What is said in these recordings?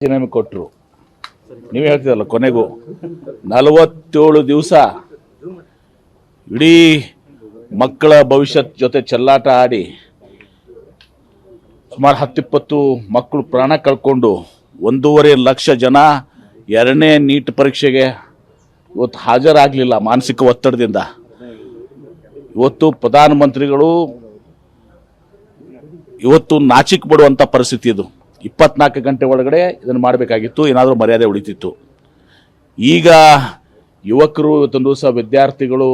ರಾಜೀನಾಮೆ ಕೊಟ್ಟರು. ನೀವು ಹೇಳ್ತಿರಲ್ಲ ಕೊನೆಗೂ 47 ದಿವಸ ಇಡೀ ಮಕ್ಕಳ ಭವಿಷ್ಯತ್ ಜೊತೆ ಚೆಲ್ಲಾಟ ಆಡಿ ಸುಮಾರು 10-20 ಮಕ್ಕಳು ಪ್ರಾಣ ಕಳ್ಕೊಂಡು 1.5 ಲಕ್ಷ ಜನ ಎರಡನೇ ನೀಟ್ ಪರೀಕ್ಷೆಗೆ ಇವತ್ತು ಹಾಜರಾಗಲಿಲ್ಲ ಮಾನಸಿಕ ಒತ್ತಡದಿಂದ. ಇವತ್ತು ಪ್ರಧಾನಮಂತ್ರಿಗಳು ಇವತ್ತು ನಾಚಿಕೆ ಪಡುವಂಥ ಪರಿಸ್ಥಿತಿ ಇದು. 24 ಗಂಟೆ ಒಳಗಡೆ ಇದನ್ನು ಮಾಡಬೇಕಾಗಿತ್ತು, ಏನಾದರೂ ಮರ್ಯಾದೆ ಉಳಿತಿತ್ತು. ಈಗ ಯುವಕರು ಇವತ್ತೊಂದು ದಿವಸ ವಿದ್ಯಾರ್ಥಿಗಳು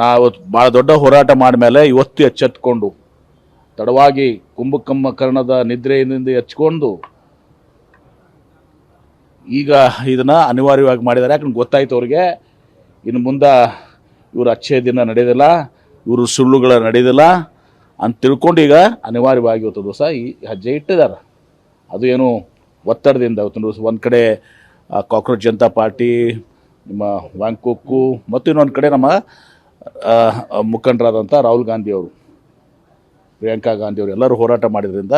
ನಾವು ಭಾಳ ದೊಡ್ಡ ಹೋರಾಟ ಮಾಡಿದ್ಮೇಲೆ ಇವತ್ತು ಎಚ್ಚೆತ್ಕೊಂಡು ತಡವಾಗಿ ಕುಂಭಕರ್ಣದ ನಿದ್ರೆಯಿಂದ ಎಚ್ಕೊಂಡು ಈಗ ಇದನ್ನು ಅನಿವಾರ್ಯವಾಗಿ ಮಾಡಿದ್ದಾರೆ. ಯಾಕಂದ್ರೆ ಗೊತ್ತಾಯ್ತು ಅವ್ರಿಗೆ ಇನ್ನು ಮುಂದೆ ಇವರು ಅಚ್ಚೇ ದಿನ ನಡೆಯೋದಿಲ್ಲ, ಇವರು ಸುಳ್ಳುಗಳ ನಡೆಯೋದಿಲ್ಲ ಅಂತ ತಿಳ್ಕೊಂಡು ಈಗ ಅನಿವಾರ್ಯವಾಗಿ ಇವತ್ತು ದಿವಸ ಈ ಹೆಜ್ಜೆ ಇಟ್ಟಿದ್ದಾರೆ. ಅದು ಏನು ಒತ್ತಡದಿಂದ ಇವತ್ತು ದಿವಸ ಒಂದು ಕಡೆ ಕಾಕ್ರೋಚ್ ಜನತಾ ಪಾರ್ಟಿ, ನಿಮ್ಮ ವ್ಯಾಂಕೋಕ್ಕು ಮತ್ತು ಇನ್ನೊಂದು ಕಡೆ ನಮ್ಮ ಮುಖಂಡರಾದಂಥ ರಾಹುಲ್ ಗಾಂಧಿ ಅವರು, ಪ್ರಿಯಾಂಕಾ ಗಾಂಧಿ ಅವರು ಎಲ್ಲರೂ ಹೋರಾಟ ಮಾಡಿದ್ರಿಂದ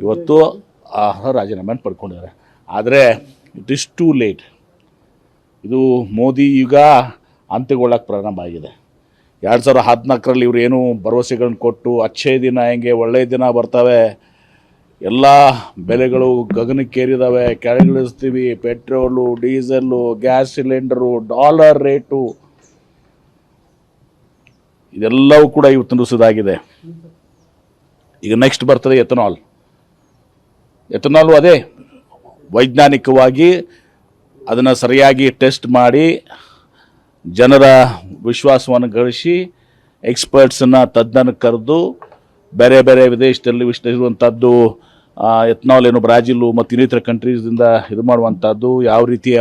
ಇವತ್ತು ರಾಜೀನಾಮೆಯನ್ನು ಪಡ್ಕೊಂಡಿದ್ದಾರೆ. ಆದರೆ ಇಟ್ ಇಸ್ ಟೂ ಲೇಟ್. ಇದು ಮೋದಿ ಯುಗ ಅಂತ್ಯಗೊಳ್ಳಕ್ಕೆ ಪ್ರಾರಂಭ ಆಗಿದೆ. 2014ರಲ್ಲಿ ಇವರು ಏನು ಭರವಸೆಗಳನ್ನ ಕೊಟ್ಟು ಅಚ್ಚೇ ದಿನ ಹೆಂಗೆ ಒಳ್ಳೆಯ ದಿನ ಬರ್ತವೆ, ಎಲ್ಲ ಬೆಲೆಗಳು ಗಗನಕ್ಕೇರಿದ್ದಾವೆ, ಕೆಳಗಿಳಿಸ್ತೀವಿ, petrol, diesel, gas cylinder, dollar rate, ಇದೆಲ್ಲವೂ ಕೂಡ ಇವತ್ತು ನುಸಿದಾಗಿದೆ. ಈಗ ನೆಕ್ಸ್ಟ್ ಬರ್ತದೆ ಎಥನಾಲ್. ಅದೇ ವೈಜ್ಞಾನಿಕವಾಗಿ ಅದನ್ನು ಸರಿಯಾಗಿ ಟೆಸ್ಟ್ ಮಾಡಿ ಜನರ ವಿಶ್ವಾಸವನ್ನು ಗಳಿಸಿ ಎಕ್ಸ್ಪರ್ಟ್ಸನ್ನು ತಜ್ಞನ ಕರೆದು ಬೇರೆ ಬೇರೆ ವಿದೇಶದಲ್ಲಿ ಇರುವಂಥದ್ದು ಎಥನಾಲ್ ಏನು ಬ್ರಾಜಿಲು ಮತ್ತು ಇನ್ನಿತರ ಕಂಟ್ರೀಸಿಂದ ಇದು ಮಾಡುವಂಥದ್ದು, ಯಾವ ರೀತಿಯ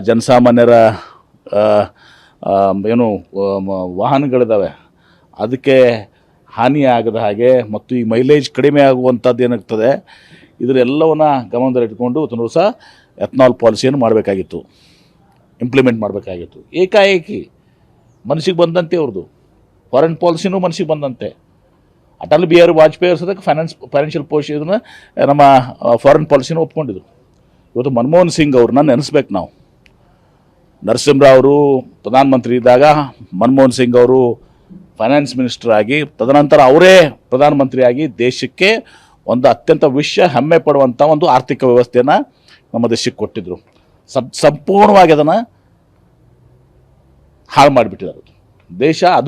ಜನಸಾಮಾನ್ಯರ ಏನು ವಾಹನಗಳಿದ್ದಾವೆ ಅದಕ್ಕೆ ಹಾನಿ ಆಗದ ಹಾಗೆ ಮತ್ತು ಈ ಮೈಲೇಜ್ ಕಡಿಮೆ ಆಗುವಂಥದ್ದು ಏನಾಗ್ತದೆ ಇದರೆಲ್ಲವನ್ನ ಗಮನದಲ್ಲಿಟ್ಕೊಂಡು ಒಂದು ದಿವಸ ಎಥನಾಲ್ ಪಾಲಿಸಿಯನ್ನು ಮಾಡಬೇಕಾಗಿತ್ತು, ಇಂಪ್ಲಿಮೆಂಟ್ ಮಾಡಬೇಕಾಗಿತ್ತು. ಏಕಾಏಕಿ ಮನಸ್ಸಿಗೆ ಬಂದಂತೆ ಅವ್ರದ್ದು ಫಾರಿನ್ ಪಾಲಿಸಿನೂ ಮನಸ್ಸಿಗೆ ಬಂದಂತೆ. ಅಟಲ್ ಬಿಹಾರಿ ವಾಜಪೇಯಿ ಅವ್ರ ಸದಕ್ಕೆ ಫೈನಾನ್ಷಿಯಲ್ ಪಾಲಿಸಿ ಇದನ್ನು ನಮ್ಮ ಫಾರಿನ್ ಪಾಲಿಸಿನೂ ಒಪ್ಕೊಂಡಿದ್ರು. ಇವತ್ತು ಮನಮೋಹನ್ ಸಿಂಗ್ ಅವ್ರನ್ನ ನೆನೆಸ್ಬೇಕು ನಾವು. ನರಸಿಂಹರಾವ್ ಅವರು ಪ್ರಧಾನಮಂತ್ರಿ ಇದ್ದಾಗ ಮನಮೋಹನ್ ಸಿಂಗ್ ಅವರು ಫೈನಾನ್ಸ್ ಮಿನಿಸ್ಟರ್ ಆಗಿ ತದನಂತರ ಅವರೇ ಪ್ರಧಾನಮಂತ್ರಿಯಾಗಿ ದೇಶಕ್ಕೆ ಒಂದು ಅತ್ಯಂತ ಹೆಮ್ಮೆ ಪಡುವಂಥ ಒಂದು ಆರ್ಥಿಕ ವ್ಯವಸ್ಥೆಯನ್ನು ನಮ್ಮ ದೇಶಕ್ಕೆ ಕೊಟ್ಟಿದ್ದರು. ಸಂಪೂರ್ಣವಾಗಿ ಅದನ್ನು ಹಾಳು ಮಾಡಿಬಿಟ್ಟಿದ್ದಾರೆ ದೇಶ. ಅದು